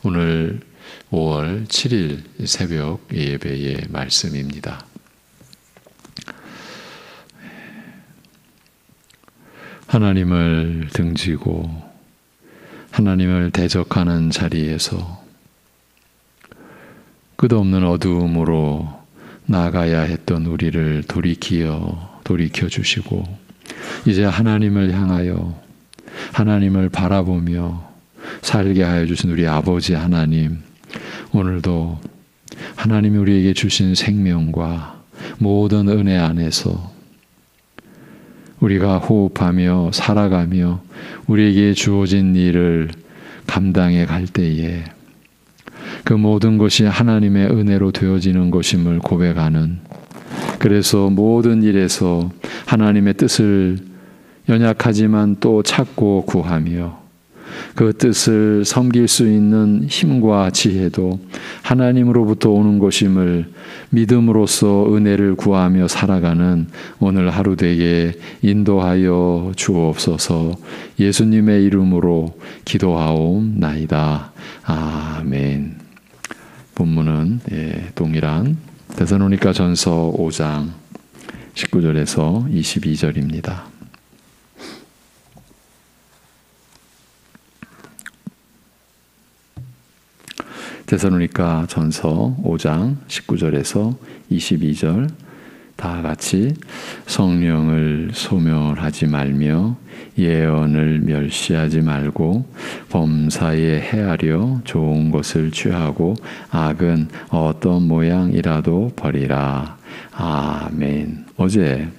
오늘 5월 7일 새벽 예배의 말씀입니다. 하나님을 등지고 하나님을 대적하는 자리에서 끝없는 어두움으로 나아가야 했던 우리를 돌이켜 주시고 이제 하나님을 향하여 하나님을 바라보며 살게 하여 주신 우리 아버지 하나님, 오늘도 하나님이 우리에게 주신 생명과 모든 은혜 안에서 우리가 호흡하며 살아가며 우리에게 주어진 일을 감당해 갈 때에 그 모든 것이 하나님의 은혜로 되어지는 것임을 고백하는, 그래서 모든 일에서 하나님의 뜻을 연약하지만 또 찾고 구하며 그 뜻을 섬길 수 있는 힘과 지혜도 하나님으로부터 오는 것임을 믿음으로써 은혜를 구하며 살아가는 오늘 하루 되게 인도하여 주옵소서. 예수님의 이름으로 기도하옵나이다. 아멘. 본문은 동일한 데살로니가 전서 5장 19절에서 22절입니다. 데살로니가 전서 5장 19절에서 22절 다 같이 성령을 소멸하지 말며 예언을 멸시하지 말고 범사에 헤아려 좋은 것을 취하고 악은 어떤 모양이라도 버리라. 아멘. 어제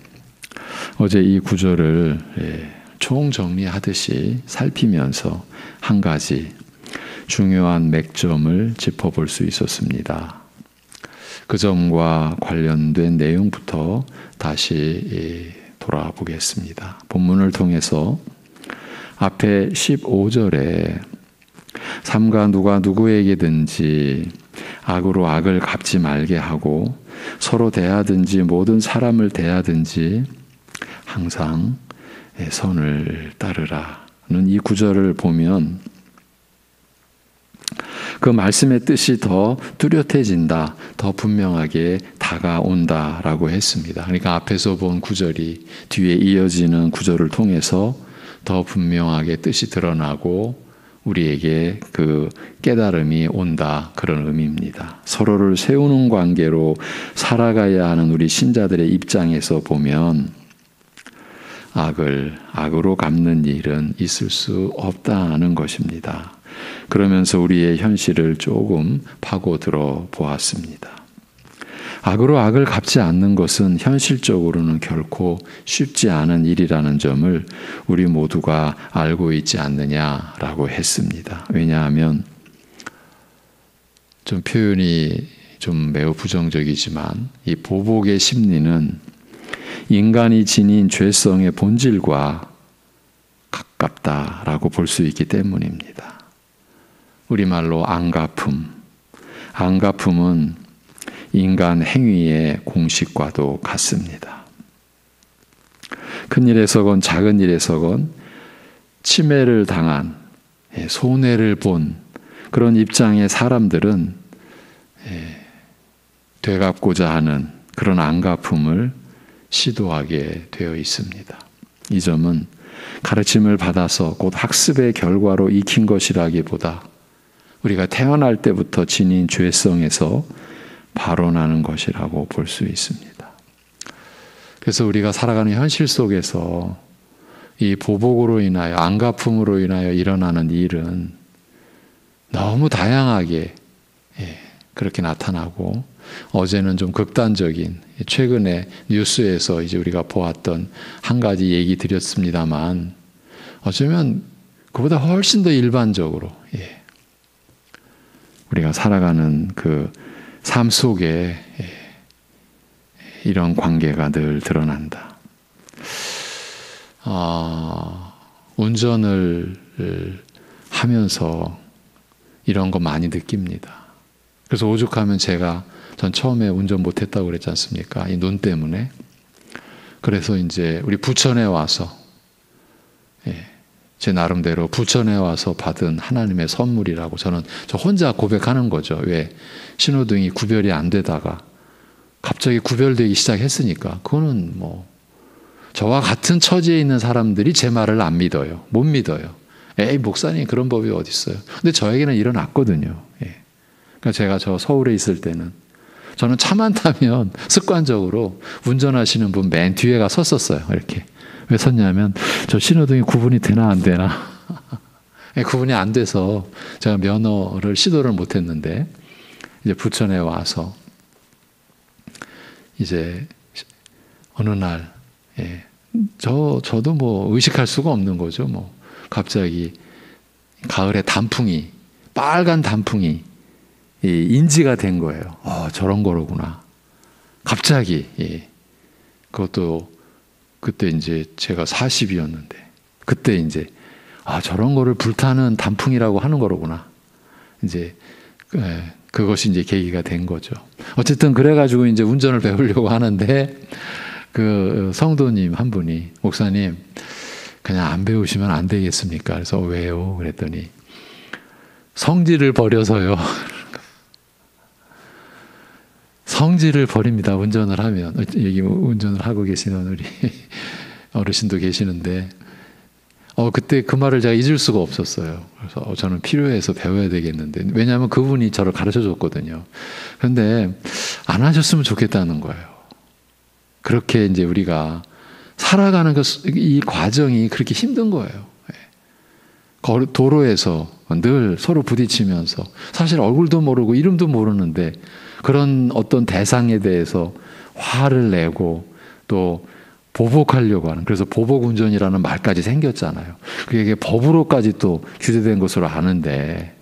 이 구절을 총정리하듯이 살피면서 한 가지 중요한 맥점을 짚어볼 수 있었습니다. 그 점과 관련된 내용부터 다시 돌아보겠습니다. 본문을 통해서 앞에 15절에 삼가 누가 누구에게든지 악으로 악을 갚지 말게 하고 서로 대하든지 모든 사람을 대하든지 항상 선을 따르라는 이 구절을 보면 그 말씀의 뜻이 더 뚜렷해진다, 더 분명하게 다가온다라고 했습니다. 그러니까 앞에서 본 구절이 뒤에 이어지는 구절을 통해서 더 분명하게 뜻이 드러나고 우리에게 그 깨달음이 온다, 그런 의미입니다. 서로를 세우는 관계로 살아가야 하는 우리 신자들의 입장에서 보면 악을 악으로 갚는 일은 있을 수 없다는 것입니다. 그러면서 우리의 현실을 조금 파고들어 보았습니다. 악으로 악을 갚지 않는 것은 현실적으로는 결코 쉽지 않은 일이라는 점을 우리 모두가 알고 있지 않느냐라고 했습니다. 왜냐하면 좀 표현이 좀 매우 부정적이지만 이 보복의 심리는 인간이 지닌 죄성의 본질과 가깝다라고 볼 수 있기 때문입니다. 우리말로 안갚음은 인간 행위의 공식과도 같습니다. 큰 일에서건 작은 일에서건 침해를 당한, 손해를 본 그런 입장의 사람들은 되갚고자 하는 그런 안갚음을 시도하게 되어 있습니다. 이 점은 가르침을 받아서 곧 학습의 결과로 익힌 것이라기보다 우리가 태어날 때부터 지닌 죄성에서 발원하는 것이라고 볼 수 있습니다. 그래서 우리가 살아가는 현실 속에서 이 보복으로 인하여 안갚음으로 인하여 일어나는 일은 너무 다양하게 그렇게 나타나고, 어제는 좀 극단적인 최근에 뉴스에서 이제 우리가 보았던 한 가지 얘기 드렸습니다만, 어쩌면 그보다 훨씬 더 일반적으로 우리가 살아가는 그 삶 속에 이런 관계가 늘 드러난다. 운전을 하면서 이런 거 많이 느낍니다. 그래서 오죽하면 전 처음에 운전 못했다고 그랬지 않습니까? 이 눈 때문에. 그래서 이제 우리 부천에 와서 제 나름대로 부천에 와서 받은 하나님의 선물이라고 저 혼자 고백하는 거죠. 왜? 신호등이 구별이 안 되다가 갑자기 구별되기 시작했으니까 그거는 뭐 저와 같은 처지에 있는 사람들이 제 말을 안 믿어요. 못 믿어요. 에이, 목사님 그런 법이 어디 있어요. 근데 저에게는 일어났거든요. 예. 그러니까 제가 저 서울에 있을 때는 저는 차만 타면 습관적으로 운전하시는 분 맨 뒤에가 섰었어요. 이렇게. 왜 섰냐면 저 신호등이 구분이 되나 안 되나. 구분이 안 돼서 제가 면허를 시도를 못 했는데 이제 부천에 와서 이제 어느 날 저도 뭐 의식할 수가 없는 거죠. 뭐 갑자기 가을에 단풍이 빨간 단풍이 인지가 된 거예요. 저런 거로구나. 갑자기 그것도 그때 이제 제가 40이었는데 그때 이제 저런 거를 불타는 단풍이라고 하는 거로구나. 이제 그것이 이제 계기가 된 거죠. 어쨌든 그래가지고 이제 운전을 배우려고 하는데 그 성도님 한 분이 목사님 그냥 안 배우시면 안 되겠습니까? 그래서 왜요? 그랬더니 성질을 버려서요. 성질을 버립니다. 운전을 하면. 여기 운전을 하고 계시는 우리 어르신도 계시는데 그때 그 말을 제가 잊을 수가 없었어요. 그래서 저는 필요해서 배워야 되겠는데 왜냐하면 그분이 저를 가르쳐 줬거든요. 그런데 안 하셨으면 좋겠다는 거예요. 그렇게 이제 우리가 살아가는 이 과정이 그렇게 힘든 거예요. 도로에서 늘 서로 부딪히면서 사실 얼굴도 모르고 이름도 모르는데 그런 어떤 대상에 대해서 화를 내고 또 보복하려고 하는, 그래서 보복운전이라는 말까지 생겼잖아요. 그게 법으로까지 또 규제된 것으로 아는데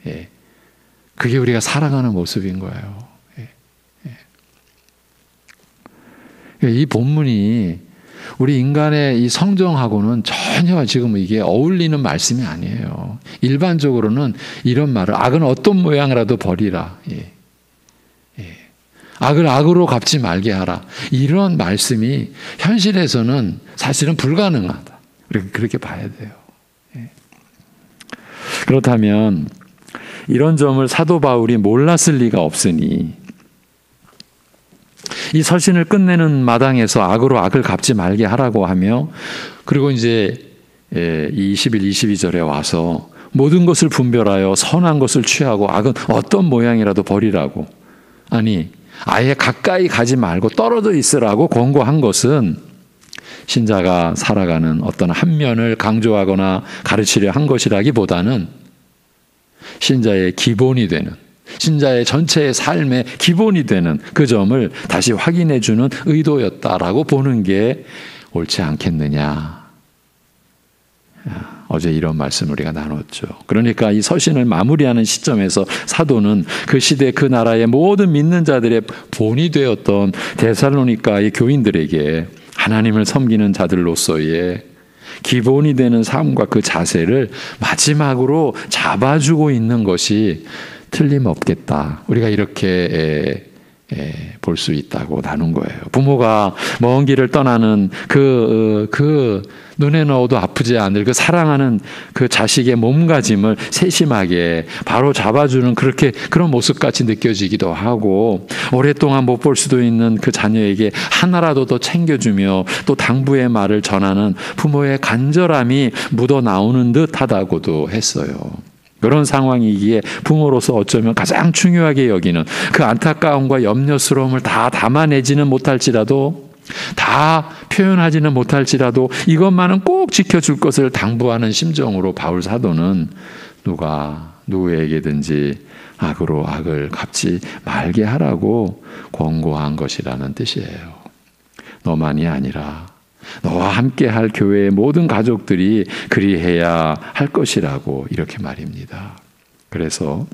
그게 우리가 살아가는 모습인 거예요. 이 본문이 우리 인간의 이 성정하고는 전혀 지금 이게 어울리는 말씀이 아니에요. 일반적으로는 이런 말을 악은 어떤 모양이라도 버리라. 악을 악으로 갚지 말게 하라. 이런 말씀이 현실에서는 사실은 불가능하다. 그렇게 봐야 돼요. 그렇다면 이런 점을 사도 바울이 몰랐을 리가 없으니 이 서신을 끝내는 마당에서 악으로 악을 갚지 말게 하라고 하며 그리고 이제 21, 22절에 와서 모든 것을 분별하여 선한 것을 취하고 악은 어떤 모양이라도 버리라고, 아니 아예 가까이 가지 말고 떨어져 있으라고 권고한 것은 신자가 살아가는 어떤 한 면을 강조하거나 가르치려 한 것이라기보다는 신자의 기본이 되는, 신자의 전체의 삶의 기본이 되는 그 점을 다시 확인해 주는 의도였다라고 보는 게 옳지 않겠느냐. 어제 이런 말씀을 우리가 나눴죠. 그러니까 이 서신을 마무리하는 시점에서 사도는 그 시대 그 나라의 모든 믿는 자들의 본이 되었던 데살로니가의 교인들에게 하나님을 섬기는 자들로서의 기본이 되는 삶과 그 자세를 마지막으로 잡아주고 있는 것이 틀림없겠다. 우리가 이렇게 볼 수 있다고 나눈 거예요. 부모가 먼 길을 떠나는 그 눈에 넣어도 아프지 않을 그 사랑하는 그 자식의 몸가짐을 세심하게 바로 잡아주는 그런 모습같이 느껴지기도 하고, 오랫동안 못 볼 수도 있는 그 자녀에게 하나라도 더 챙겨주며 또 당부의 말을 전하는 부모의 간절함이 묻어나오는 듯하다고도 했어요. 그런 상황이기에 부모로서 어쩌면 가장 중요하게 여기는 그 안타까움과 염려스러움을 다 담아내지는 못할지라도, 다 표현하지는 못할지라도 이것만은 꼭 지켜줄 것을 당부하는 심정으로 바울 사도는 누구에게든지 악으로 악을 갚지 말게 하라고 권고한 것이라는 뜻이에요. 너만이 아니라 너와 함께 할 교회의 모든 가족들이 그리해야 할 것이라고 이렇게 말입니다. 그래서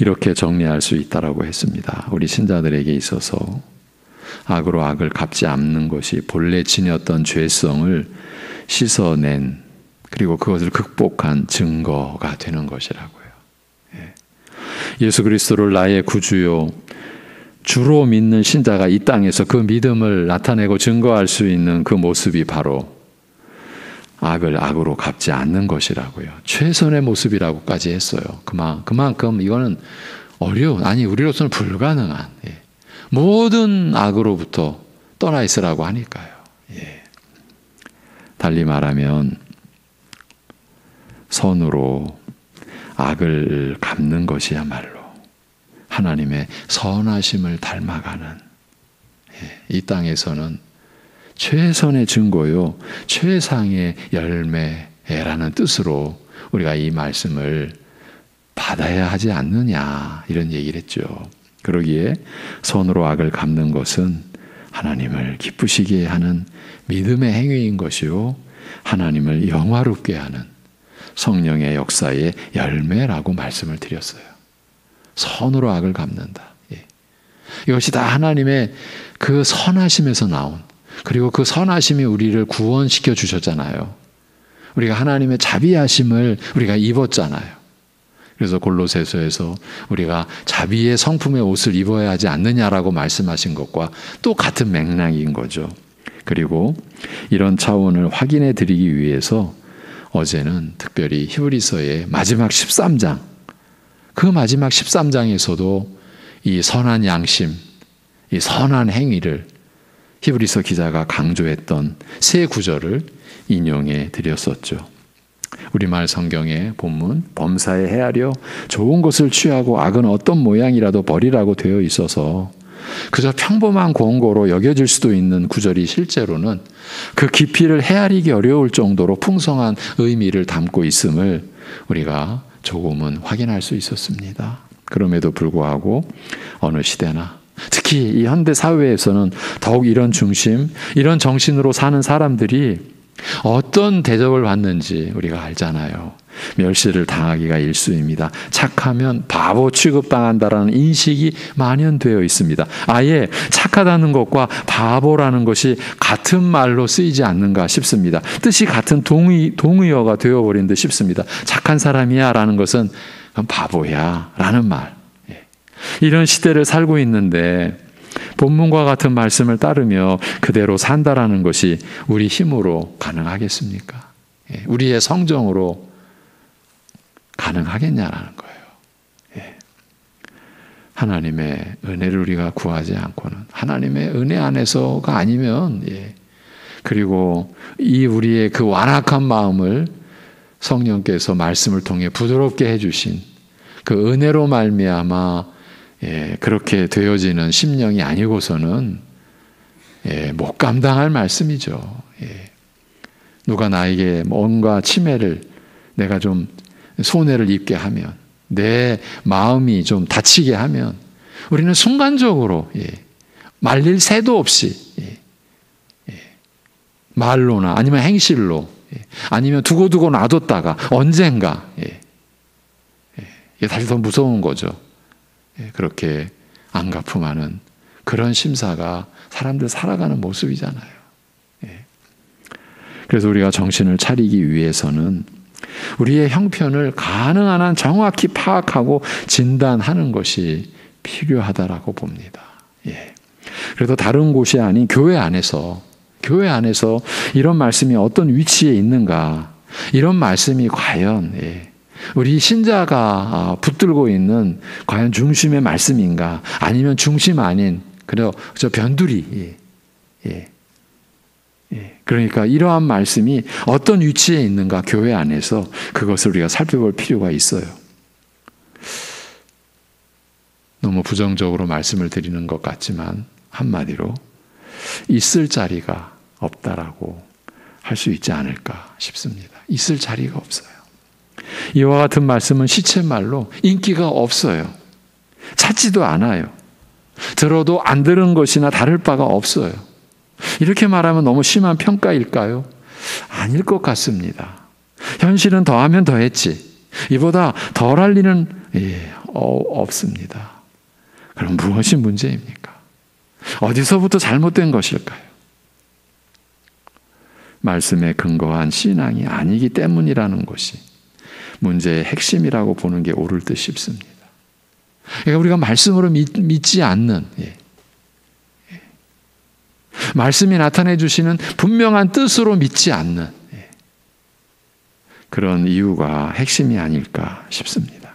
이렇게 정리할 수 있다라고 했습니다. 우리 신자들에게 있어서 악으로 악을 갚지 않는 것이 본래 지녔던 죄성을 씻어낸, 그리고 그것을 극복한 증거가 되는 것이라고요. 예수 그리스도를 나의 구주요 주로 믿는 신자가 이 땅에서 그 믿음을 나타내고 증거할 수 있는 그 모습이 바로 악을 악으로 갚지 않는 것이라고요. 최선의 모습이라고까지 했어요. 그만큼 이거는 우리로서는 불가능한, 모든 악으로부터 떠나 있으라고 하니까요. 달리 말하면 선으로 악을 갚는 것이야말로 하나님의 선하심을 닮아가는, 이 땅에서는 최선의 증거요 최상의 열매라는 뜻으로 우리가 이 말씀을 받아야 하지 않느냐, 이런 얘기를 했죠. 그러기에 선으로 악을 갚는 것은 하나님을 기쁘시게 하는 믿음의 행위인 것이요 하나님을 영화롭게 하는 성령의 역사의 열매라고 말씀을 드렸어요. 선으로 악을 갚는다. 이것이 다 하나님의 그 선하심에서 나온, 그리고 그 선하심이 우리를 구원시켜 주셨잖아요. 우리가 하나님의 자비하심을 우리가 입었잖아요. 그래서 골로새서에서 우리가 자비의 성품의 옷을 입어야 하지 않느냐라고 말씀하신 것과 또 같은 맥락인 거죠. 그리고 이런 차원을 확인해 드리기 위해서 어제는 특별히 히브리서의 마지막 13장, 그 마지막 13장에서도 이 선한 양심, 이 선한 행위를 히브리서 기자가 강조했던 세 구절을 인용해 드렸었죠. 우리말 성경의 본문, 범사에 헤아려 좋은 것을 취하고 악은 어떤 모양이라도 버리라고 되어 있어서 그저 평범한 권고로 여겨질 수도 있는 구절이 실제로는 그 깊이를 헤아리기 어려울 정도로 풍성한 의미를 담고 있음을 우리가 조금은 확인할 수 있었습니다. 그럼에도 불구하고 어느 시대나 특히 이 현대 사회에서는 더욱 이런 중심, 이런 정신으로 사는 사람들이 어떤 대접을 받는지 우리가 알잖아요. 멸시를 당하기가 일쑤입니다. 착하면 바보 취급당한다라는 인식이 만연되어 있습니다. 아예 착하다는 것과 바보라는 것이 같은 말로 쓰이지 않는가 싶습니다. 뜻이 같은 동의어가 되어버린 듯 싶습니다. 착한 사람이야 라는 것은 바보야 라는 말. 이런 시대를 살고 있는데 본문과 같은 말씀을 따르며 그대로 산다라는 것이 우리 힘으로 가능하겠습니까? 우리의 성정으로 가능하겠냐라는 거예요. 하나님의 은혜를 우리가 구하지 않고는, 하나님의 은혜 안에서가 아니면, 그리고 이 우리의 그 완악한 마음을 성령께서 말씀을 통해 부드럽게 해주신 그 은혜로 말미암아 그렇게 되어지는 심령이 아니고서는 못 감당할 말씀이죠. 누가 나에게 뭔가 침해를, 내가 좀 손해를 입게 하면, 내 마음이 좀 다치게 하면 우리는 순간적으로 말릴 새도 없이 말로나 아니면 행실로 아니면 두고두고 놔뒀다가 언젠가 이게 사실 더 무서운 거죠. 그렇게 안갚음하는 그런 심사가 사람들 살아가는 모습이잖아요. 그래서 우리가 정신을 차리기 위해서는 우리의 형편을 가능한 한 정확히 파악하고 진단하는 것이 필요하다라고 봅니다. 그래도 다른 곳이 아닌 교회 안에서 이런 말씀이 어떤 위치에 있는가, 이런 말씀이 과연 우리 신자가 붙들고 있는 과연 중심의 말씀인가, 아니면 중심 아닌 저 변두리, 그러니까 이러한 말씀이 어떤 위치에 있는가, 교회 안에서 그것을 우리가 살펴볼 필요가 있어요. 너무 부정적으로 말씀을 드리는 것 같지만 한마디로 있을 자리가 없다라고 할 수 있지 않을까 싶습니다. 있을 자리가 없어요. 이와 같은 말씀은 시쳇말로 인기가 없어요. 찾지도 않아요. 들어도 안 들은 것이나 다를 바가 없어요. 이렇게 말하면 너무 심한 평가일까요? 아닐 것 같습니다. 현실은 더하면 더했지 이보다 덜할 일은 없습니다. 그럼 무엇이 문제입니까? 어디서부터 잘못된 것일까요? 말씀에 근거한 신앙이 아니기 때문이라는 것이 문제의 핵심이라고 보는 게 옳을 듯 싶습니다. 그러니까 우리가 말씀으로 믿지 않는, 말씀이 나타내 주시는 분명한 뜻으로 믿지 않는, 그런 이유가 핵심이 아닐까 싶습니다.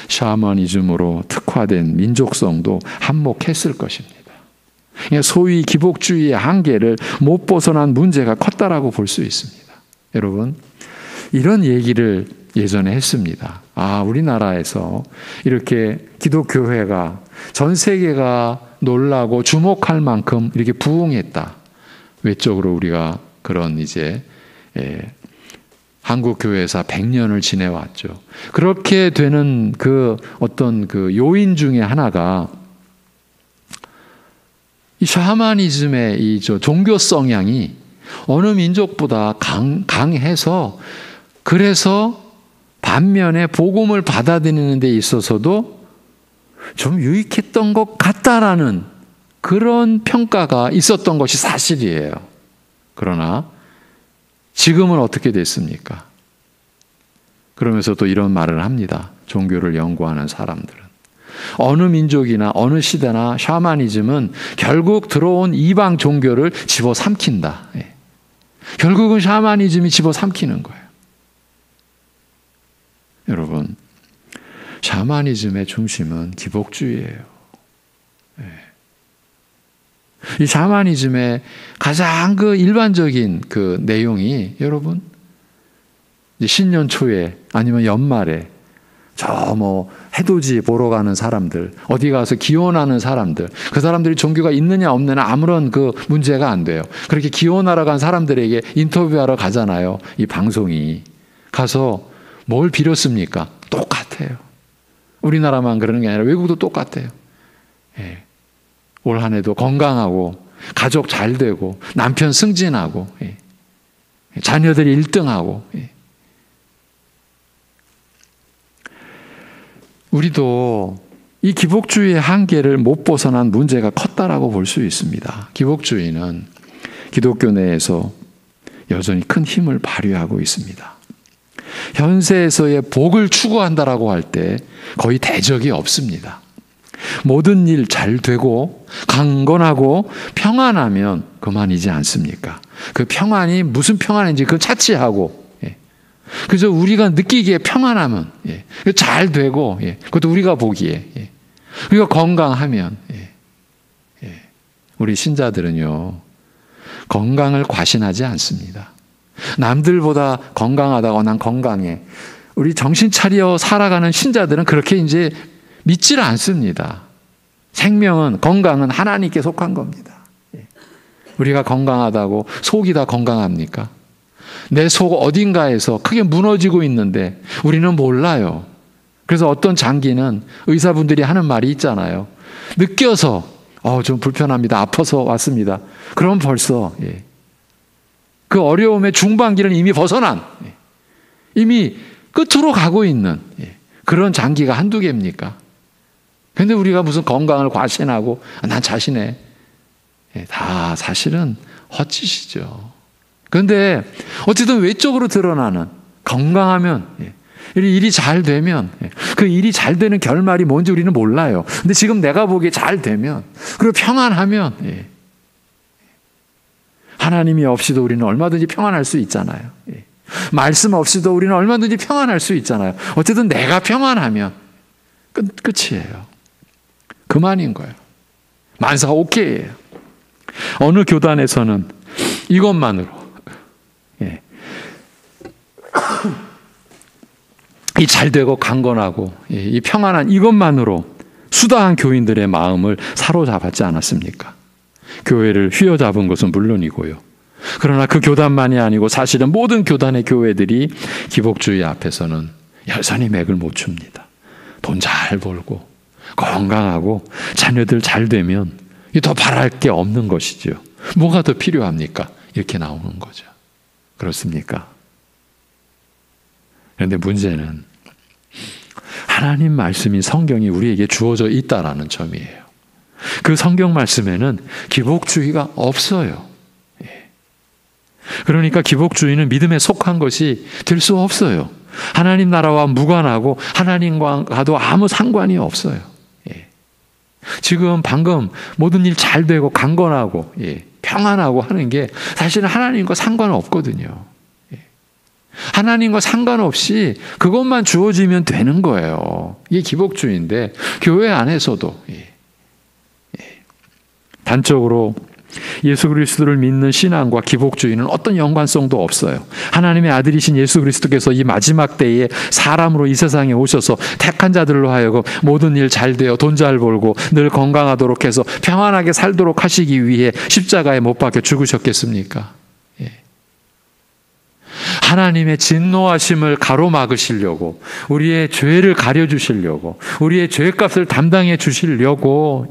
샤머니즘으로 특화된 민족성도 한몫했을 것입니다. 소위 기복주의의 한계를 못 벗어난 문제가 컸다라고 볼 수 있습니다. 여러분, 이런 얘기를 예전에 했습니다. 우리나라에서 이렇게 기독교회가 전 세계가 놀라고 주목할 만큼 이렇게 부흥했다. 외적으로 우리가 그런 한국 교회사 100년을 지내왔죠. 그렇게 되는 그 어떤 그 요인 중에 하나가 이 샤머니즘의 이 종교 성향이 어느 민족보다 강해서, 그래서 반면에 복음을 받아들이는 데 있어서도 좀 유익했던 것 같다라는 그런 평가가 있었던 것이 사실이에요. 그러나 지금은 어떻게 됐습니까? 그러면서 또 이런 말을 합니다. 종교를 연구하는 사람들은. 어느 민족이나 어느 시대나 샤머니즘은 결국 들어온 이방 종교를 집어삼킨다. 결국은 샤머니즘이 집어삼키는 거예요. 여러분, 샤머니즘의 중심은 기복주의예요. 이 샤머니즘의 가장 그 일반적인 그 내용이, 여러분, 신년 초에 아니면 연말에 해돋이 보러 가는 사람들, 어디 가서 기원하는 사람들, 그 사람들이 종교가 있느냐 없느냐 아무런 그 문제가 안 돼요. 그렇게 기원하러 간 사람들에게 인터뷰하러 가잖아요. 이 방송이. 가서 뭘 빌었습니까? 똑같아요. 우리나라만 그러는 게 아니라 외국도 똑같아요. 올 한 해도 건강하고, 가족 잘 되고, 남편 승진하고, 자녀들이 1등하고. 우리도 이 기복주의의 한계를 못 벗어난 문제가 컸다라고 볼 수 있습니다. 기복주의는 기독교 내에서 여전히 큰 힘을 발휘하고 있습니다. 현세에서의 복을 추구한다라고 할 때 거의 대적이 없습니다. 모든 일 잘 되고 강건하고 평안하면 그만이지 않습니까? 그 평안이 무슨 평안인지 그건 차치하고, 그래서 우리가 느끼기에 평안하면, 잘 되고, 그것도 우리가 보기에, 우리가 건강하면, 우리 신자들은요, 건강을 과신하지 않습니다. 남들보다 건강하다고 난 건강해. 우리 정신 차려 살아가는 신자들은 그렇게 이제 믿지를 않습니다. 생명은, 건강은 하나님께 속한 겁니다. 우리가 건강하다고 속이 다 건강합니까? 내 속 어딘가에서 크게 무너지고 있는데 우리는 몰라요. 그래서 어떤 장기는 의사분들이 하는 말이 있잖아요. 느껴서 좀 불편합니다. 아파서 왔습니다. 그럼 벌써 그 어려움의 중반기는 이미 벗어난, 이미 끝으로 가고 있는 그런 장기가 한두 개입니까? 근데 우리가 무슨 건강을 과신하고 난 자신해. 다 사실은 헛짓이죠. 그런데 어쨌든 외적으로 드러나는, 건강하면, 일이 잘 되면, 그 일이 잘 되는 결말이 뭔지 우리는 몰라요. 근데 지금 내가 보기에 잘 되면, 그리고 평안하면, 하나님이 없이도 우리는 얼마든지 평안할 수 있잖아요. 말씀 없이도 우리는 얼마든지 평안할 수 있잖아요. 어쨌든 내가 평안하면 끝이에요. 그만인 거예요. 만사가 오케이예요. 어느 교단에서는 이것만으로, 이 잘되고 강건하고 이 평안한 이것만으로 수다한 교인들의 마음을 사로잡았지 않았습니까? 교회를 휘어잡은 것은 물론이고요. 그러나 그 교단만이 아니고 사실은 모든 교단의 교회들이 기복주의 앞에서는 여전히 맥을 못 춥니다. 돈 잘 벌고 건강하고 자녀들 잘 되면 더 바랄 게 없는 것이죠. 뭐가 더 필요합니까? 이렇게 나오는 거죠. 그렇습니까? 그런데 문제는 하나님 말씀인 성경이 우리에게 주어져 있다라는 점이에요. 그 성경 말씀에는 기복주의가 없어요. 그러니까 기복주의는 믿음에 속한 것이 될 수 없어요. 하나님 나라와 무관하고 하나님과도 아무 상관이 없어요. 지금 방금 모든 일 잘 되고 강건하고 평안하고 하는 게 사실은 하나님과 상관없거든요. 하나님과 상관없이 그것만 주어지면 되는 거예요. 이게 기복주의인데 교회 안에서도 단적으로 예수 그리스도를 믿는 신앙과 기복주의는 어떤 연관성도 없어요. 하나님의 아들이신 예수 그리스도께서 이 마지막 때에 사람으로 이 세상에 오셔서 택한 자들로 하여금 모든 일 잘 되어 돈 잘 벌고 늘 건강하도록 해서 평안하게 살도록 하시기 위해 십자가에 못 박혀 죽으셨겠습니까? 하나님의 진노하심을 가로막으시려고, 우리의 죄를 가려주시려고, 우리의 죄값을 담당해 주시려고,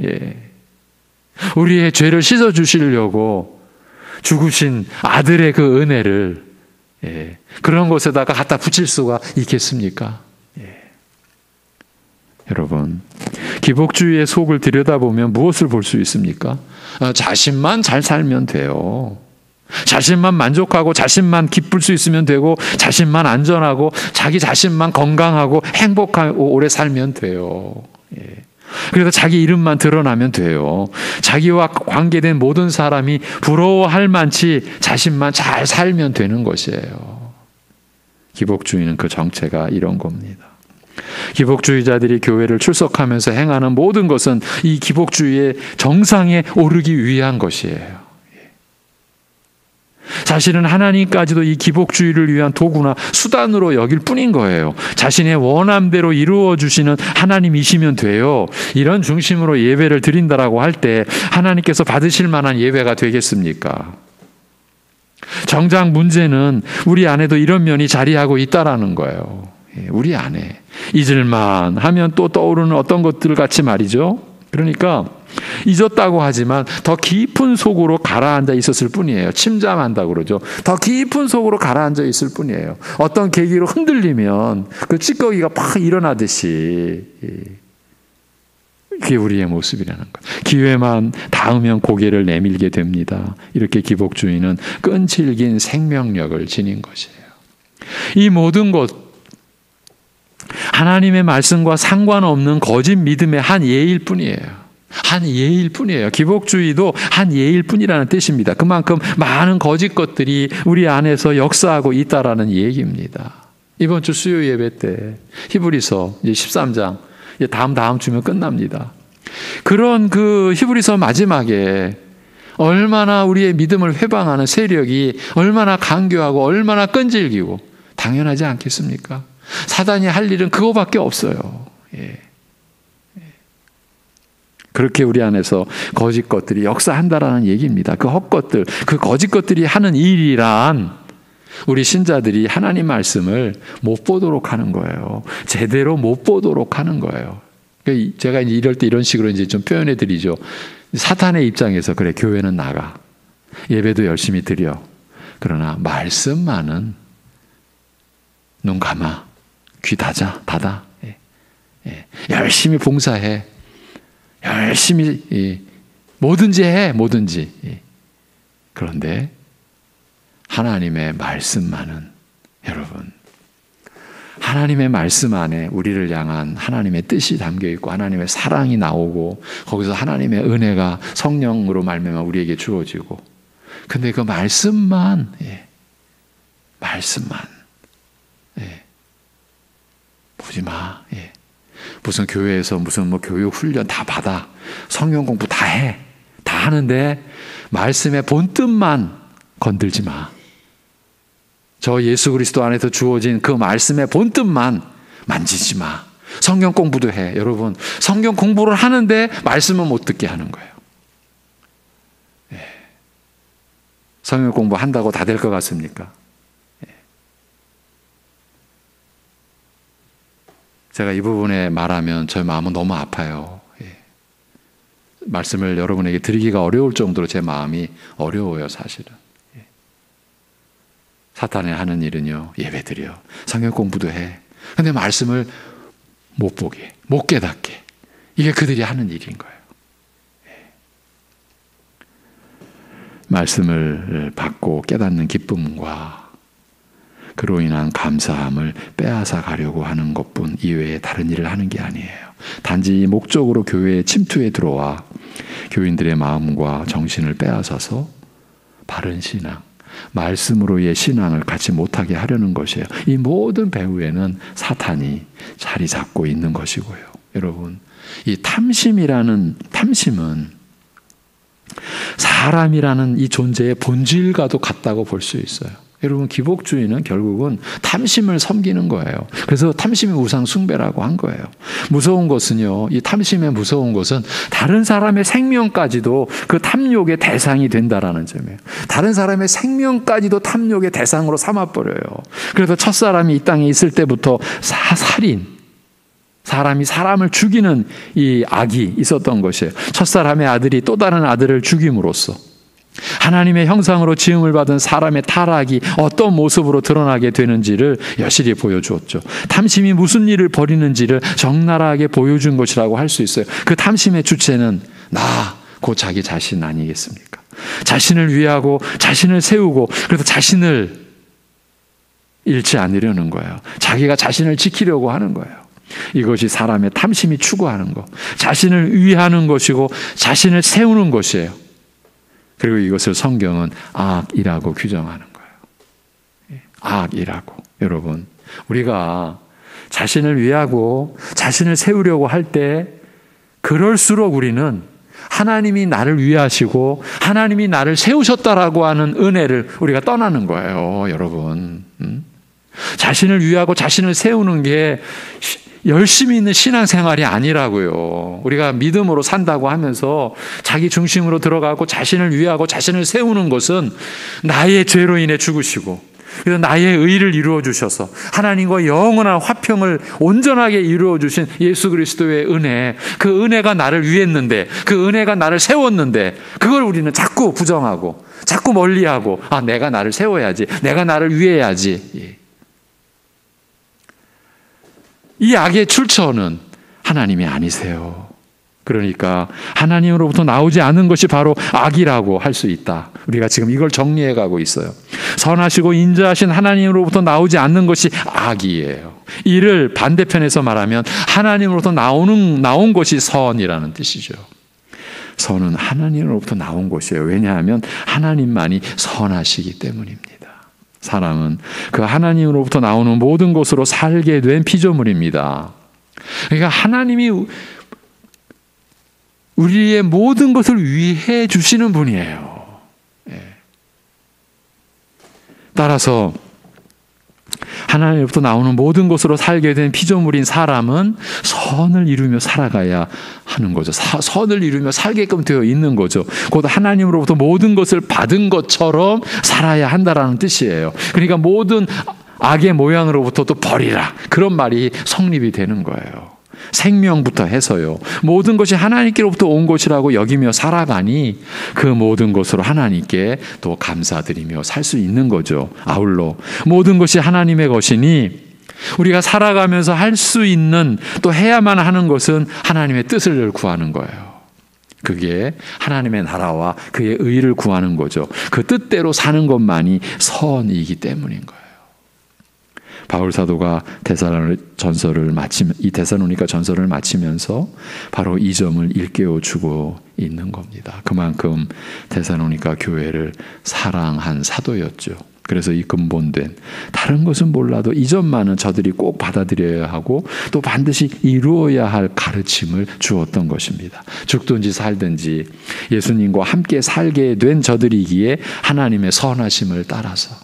우리의 죄를 씻어주시려고 죽으신 아들의 그 은혜를 그런 곳에다가 갖다 붙일 수가 있겠습니까? 여러분, 기복주의의 속을 들여다보면 무엇을 볼 수 있습니까? 자신만 잘 살면 돼요. 자신만 만족하고 자신만 기쁠 수 있으면 되고 자신만 안전하고 자기 자신만 건강하고 행복하고 오래 살면 돼요. 그래서 자기 이름만 드러나면 돼요. 자기와 관계된 모든 사람이 부러워할 만치 자신만 잘 살면 되는 것이에요. 기복주의는 그 정체가 이런 겁니다. 기복주의자들이 교회를 출석하면서 행하는 모든 것은 이 기복주의의 정상에 오르기 위한 것이에요. 사실은 하나님까지도 이 기복주의를 위한 도구나 수단으로 여길 뿐인 거예요. 자신의 원함대로 이루어 주시는 하나님이시면 돼요. 이런 중심으로 예배를 드린다라고 할 때 하나님께서 받으실 만한 예배가 되겠습니까? 정작 문제는 우리 안에도 이런 면이 자리하고 있다라는 거예요. 우리 안에 잊을만 하면 또 떠오르는 어떤 것들 같이 말이죠. 그러니까 잊었다고 하지만 더 깊은 속으로 가라앉아 있었을 뿐이에요. 침잠한다고 그러죠. 더 깊은 속으로 가라앉아 있을 뿐이에요. 어떤 계기로 흔들리면 그 찌꺼기가 팍 일어나듯이 그게 우리의 모습이라는 거예요. 기회만 닿으면 고개를 내밀게 됩니다. 이렇게 기복주의는 끈질긴 생명력을 지닌 것이에요. 이 모든 것, 하나님의 말씀과 상관없는 거짓 믿음의 한 예일 뿐이에요. 한 예일 뿐이에요. 기복주의도 한 예일 뿐이라는 뜻입니다. 그만큼 많은 거짓 것들이 우리 안에서 역사하고 있다라는 얘기입니다. 이번 주 수요 예배 때 히브리서 이제 13장 이제 다음 주면 끝납니다. 그런 그 히브리서 마지막에 얼마나 우리의 믿음을 회방하는 세력이 얼마나 강교하고 얼마나 끈질기고 당연하지 않겠습니까? 사단이 할 일은 그거밖에 없어요. 그렇게 우리 안에서 거짓 것들이 역사한다라는 얘기입니다. 그 헛것들, 그 거짓 것들이 하는 일이란 우리 신자들이 하나님 말씀을 못 보도록 하는 거예요. 제대로 못 보도록 하는 거예요. 제가 이제 이럴 때 이런 식으로 이제 좀 표현해 드리죠. 사탄의 입장에서 그래, 교회는 나가. 예배도 열심히 드려. 그러나 말씀만은 눈 감아. 귀 닫아. 열심히 봉사해. 열심히 뭐든지 해. 그런데 하나님의 말씀만은, 여러분, 하나님의 말씀 안에 우리를 향한 하나님의 뜻이 담겨 있고 하나님의 사랑이 나오고 거기서 하나님의 은혜가 성령으로 말미암아 우리에게 주어지고, 근데 그 말씀만 보지 마. 무슨 교회에서 무슨 뭐 교육 훈련 다 받아, 성경 공부 다 해, 다 하는데 말씀의 본뜻만 건들지 마. 저 예수 그리스도 안에서 주어진 그 말씀의 본뜻만 만지지 마. 성경 공부도 해. 여러분, 성경 공부를 하는데 말씀은 못 듣게 하는 거예요. 성경 공부한다고 다 될 것 같습니까? 제가 이 부분에 말하면 저의 마음은 너무 아파요. 말씀을 여러분에게 드리기가 어려울 정도로 제 마음이 어려워요, 사실은. 사탄이 하는 일은요, 예배 드려, 성경 공부도 해. 근데 말씀을 못 보게, 못 깨닫게. 이게 그들이 하는 일인 거예요. 말씀을 받고 깨닫는 기쁨과 그로 인한 감사함을 빼앗아 가려고 하는 것뿐 이외에 다른 일을 하는 게 아니에요. 단지 목적으로 교회에 침투해 들어와 교인들의 마음과 정신을 빼앗아서 바른 신앙, 말씀으로의 신앙을 갖지 못하게 하려는 것이에요. 이 모든 배후에는 사탄이 자리 잡고 있는 것이고요. 여러분, 이 탐심은 사람이라는 이 존재의 본질과도 같다고 볼 수 있어요. 여러분, 기복주의는 결국은 탐심을 섬기는 거예요. 그래서 탐심이 우상 숭배라고 한 거예요. 무서운 것은요, 이 탐심의 무서운 것은 다른 사람의 생명까지도 그 탐욕의 대상이 된다라는 점이에요. 다른 사람의 생명까지도 탐욕의 대상으로 삼아버려요. 그래서 첫사람이 이 땅에 있을 때부터 살인, 사람이 사람을 죽이는 이 악이 있었던 것이에요. 첫사람의 아들이 또 다른 아들을 죽임으로써 하나님의 형상으로 지음을 받은 사람의 타락이 어떤 모습으로 드러나게 되는지를 여실히 보여주었죠. 탐심이 무슨 일을 벌이는지를 적나라하게 보여준 것이라고 할 수 있어요. 그 탐심의 주체는 곧 자기 자신 아니겠습니까? 자신을 위하고 자신을 세우고, 그래서 자신을 잃지 않으려는 거예요. 자기가 자신을 지키려고 하는 거예요. 이것이 사람의 탐심이 추구하는 것, 자신을 위하는 것이고 자신을 세우는 것이에요. 그리고 이것을 성경은 악이라고 규정하는 거예요. 악이라고. 여러분, 우리가 자신을 위하고 자신을 세우려고 할 때 그럴수록 우리는 하나님이 나를 위하시고 하나님이 나를 세우셨다라고 하는 은혜를 우리가 떠나는 거예요. 여러분, 자신을 위하고 자신을 세우는 게 열심히 있는 신앙생활이 아니라고요. 우리가 믿음으로 산다고 하면서 자기 중심으로 들어가고 자신을 위하고 자신을 세우는 것은 나의 죄로 인해 죽으시고, 그래서 나의 의를 이루어 주셔서 하나님과 영원한 화평을 온전하게 이루어 주신 예수 그리스도의 은혜, 그 은혜가 나를 위했는데, 그 은혜가 나를 세웠는데, 그걸 우리는 자꾸 부정하고 자꾸 멀리하고, 내가 나를 세워야지, 내가 나를 위해야지. 이 악의 출처는 하나님이 아니세요. 그러니까 하나님으로부터 나오지 않은 것이 바로 악이라고 할 수 있다. 우리가 지금 이걸 정리해 가고 있어요. 선하시고 인자하신 하나님으로부터 나오지 않는 것이 악이에요. 이를 반대편에서 말하면 하나님으로부터 나온 것이 선이라는 뜻이죠. 선은 하나님으로부터 나온 것이에요. 왜냐하면 하나님만이 선하시기 때문입니다. 사람은 그 하나님으로부터 나오는 모든 것으로 살게 된 피조물입니다. 그러니까 하나님이 우리의 모든 것을 위해 주시는 분이에요. 따라서 하나님으로부터 나오는 모든 것으로 살게 된 피조물인 사람은 선을 이루며 살아가야 하는 거죠. 선을 이루며 살게끔 되어 있는 거죠. 곧 하나님으로부터 모든 것을 받은 것처럼 살아야 한다라는 뜻이에요. 그러니까 모든 악의 모양으로부터도 버리라, 그런 말이 성립이 되는 거예요. 생명부터 해서요, 모든 것이 하나님께로부터 온 것이라고 여기며 살아가니 그 모든 것으로 하나님께 또 감사드리며 살 수 있는 거죠. 아울러 모든 것이 하나님의 것이니 우리가 살아가면서 할 수 있는, 또 해야만 하는 것은 하나님의 뜻을 구하는 거예요. 그게 하나님의 나라와 그의 의를 구하는 거죠. 그 뜻대로 사는 것만이 선이기 때문인 거예요. 바울 사도가 이 데살로니가 전설을 마치면서 바로 이 점을 일깨워 주고 있는 겁니다. 그만큼 데살로니가 교회를 사랑한 사도였죠. 그래서 이 근본된, 다른 것은 몰라도 이 점만은 저들이 꼭 받아들여야 하고 또 반드시 이루어야 할 가르침을 주었던 것입니다. 죽든지 살든지 예수님과 함께 살게 된 저들이기에 하나님의 선하심을 따라서.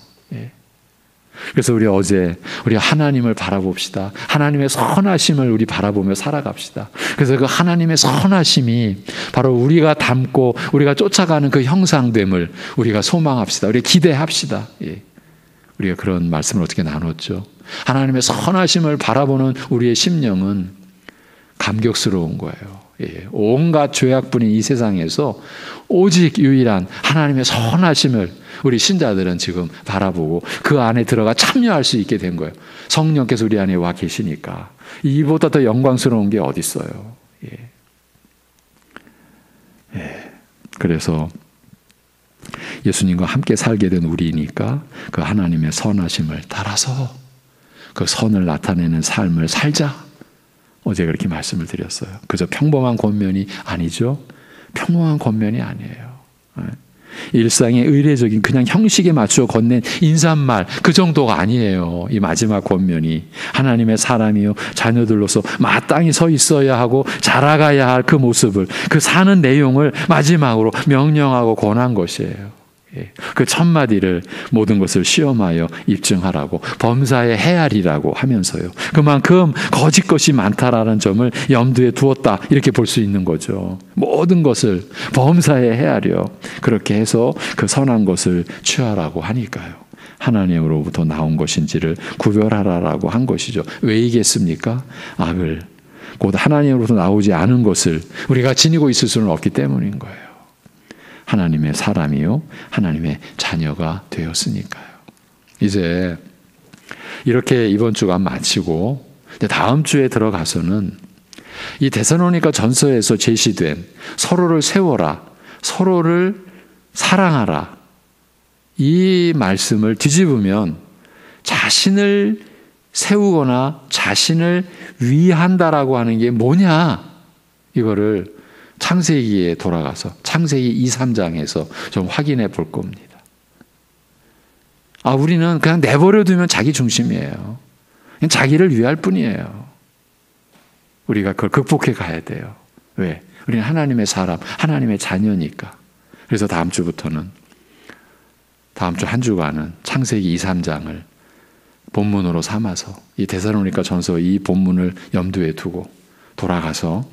그래서 우리 하나님을 바라봅시다. 하나님의 선하심을 우리 바라보며 살아갑시다. 그래서 그 하나님의 선하심이 바로 우리가 닮고 우리가 쫓아가는 그 형상됨을 우리가 소망합시다. 우리가 기대합시다. 우리가 그런 말씀을 어떻게 나눴죠? 하나님의 선하심을 바라보는 우리의 심령은 감격스러운 거예요. 온갖 죄악뿐인 이 세상에서 오직 유일한 하나님의 선하심을 우리 신자들은 지금 바라보고 그 안에 들어가 참여할 수 있게 된 거예요. 성령께서 우리 안에 와 계시니까 이보다 더 영광스러운 게 어디 있어요. 그래서 예수님과 함께 살게 된 우리니까 그 하나님의 선하심을 따라서 그 선을 나타내는 삶을 살자. 어제 그렇게 말씀을 드렸어요. 그저 평범한 권면이 아니죠. 평범한 권면이 아니에요. 일상의 의례적인 그냥 형식에 맞추어 건넨 인사말 그 정도가 아니에요. 이 마지막 권면이 하나님의 사람이요 자녀들로서 마땅히 서 있어야 하고 자라가야 할 그 모습을, 그 사는 내용을 마지막으로 명령하고 권한 것이에요. 그 첫 마디를 모든 것을 시험하여 입증하라고, 범사에 헤아리라고 하면서요. 그만큼 거짓 것이 많다라는 점을 염두에 두었다 이렇게 볼 수 있는 거죠. 모든 것을 범사에 헤아려 그렇게 해서 그 선한 것을 취하라고 하니까요. 하나님으로부터 나온 것인지를 구별하라라고 한 것이죠. 왜이겠습니까? 악을, 곧 하나님으로부터 나오지 않은 것을 우리가 지니고 있을 수는 없기 때문인 거예요. 하나님의 사람이요 하나님의 자녀가 되었으니까요. 이제 이렇게 이번 주간 마치고 다음 주에 들어가서는 이 데살로니가 전서에서 제시된 서로를 세워라, 서로를 사랑하라, 이 말씀을 뒤집으면 자신을 세우거나 자신을 위한다라고 하는 게 뭐냐, 이거를 창세기에 돌아가서 창세기 2, 3장에서 좀 확인해 볼 겁니다. 우리는 그냥 내버려 두면 자기 중심이에요. 그냥 자기를 위할 뿐이에요. 우리가 그걸 극복해 가야 돼요. 왜? 우리는 하나님의 사람, 하나님의 자녀니까. 그래서 다음 주부터는, 다음 주 한 주간은 창세기 2, 3장을 본문으로 삼아서 이 데살로니가 전서 이 본문을 염두에 두고 돌아가서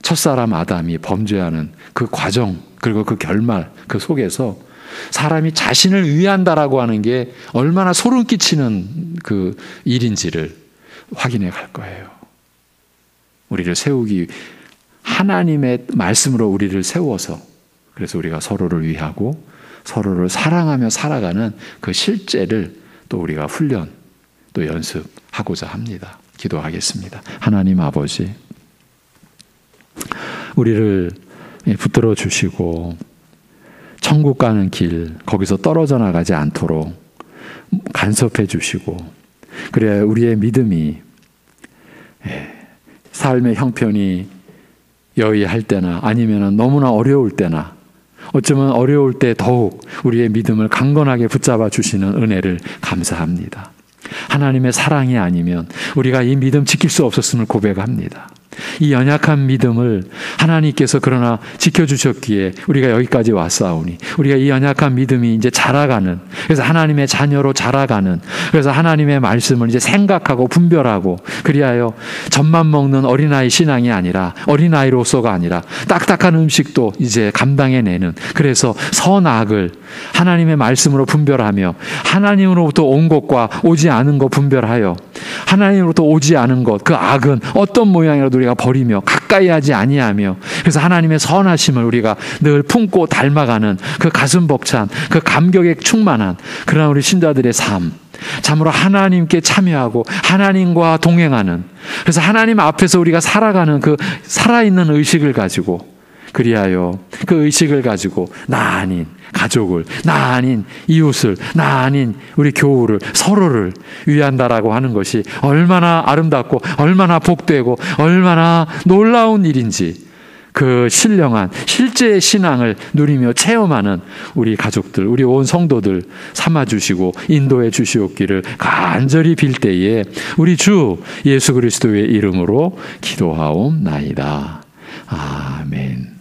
첫사람 아담이 범죄하는 그 과정, 그리고 그 결말, 그 속에서 사람이 자신을 위한다라고 하는 게 얼마나 소름 끼치는 그 일인지를 확인해 갈 거예요. 우리를 세우기, 하나님의 말씀으로 우리를 세워서, 그래서 우리가 서로를 위하고 서로를 사랑하며 살아가는 그 실제를 또 우리가 훈련, 또 연습하고자 합니다. 기도하겠습니다. 하나님 아버지, 우리를 붙들어 주시고 천국 가는 길, 거기서 떨어져 나가지 않도록 간섭해 주시고, 그래야 우리의 믿음이 삶의 형편이 여의할 때나 아니면 너무나 어려울 때나, 어쩌면 어려울 때 더욱 우리의 믿음을 강건하게 붙잡아 주시는 은혜를 감사합니다. 하나님의 사랑이 아니면 우리가 이 믿음 지킬 수 없었음을 고백합니다. 이 연약한 믿음을 하나님께서 그러나 지켜주셨기에 우리가 여기까지 왔사오니, 우리가 이 연약한 믿음이 이제 자라가는, 그래서 하나님의 자녀로 자라가는, 그래서 하나님의 말씀을 이제 생각하고 분별하고, 그리하여 젖만 먹는 어린아이 신앙이 아니라, 어린아이로서가 아니라 딱딱한 음식도 이제 감당해내는, 그래서 선악을 하나님의 말씀으로 분별하며 하나님으로부터 온 것과 오지 않은 것 분별하여 하나님으로부터 오지 않은 것, 그 악은 어떤 모양이라도 우리가 버리며 가까이 하지 아니하며, 그래서 하나님의 선하심을 우리가 늘 품고 닮아가는 그 가슴 벅찬, 그 감격에 충만한 그런 우리 신자들의 삶, 참으로 하나님께 참여하고 하나님과 동행하는, 그래서 하나님 앞에서 우리가 살아가는 그 살아있는 의식을 가지고, 그리하여 그 의식을 가지고 나 아닌 가족을, 나 아닌 이웃을, 나 아닌 우리 교우를, 서로를 위한다라고 하는 것이 얼마나 아름답고 얼마나 복되고 얼마나 놀라운 일인지, 그 신령한 실제의 신앙을 누리며 체험하는 우리 가족들, 우리 온 성도들 삼아주시고 인도해 주시옵기를 간절히 빌 때에 우리 주 예수 그리스도의 이름으로 기도하옵나이다. 아멘.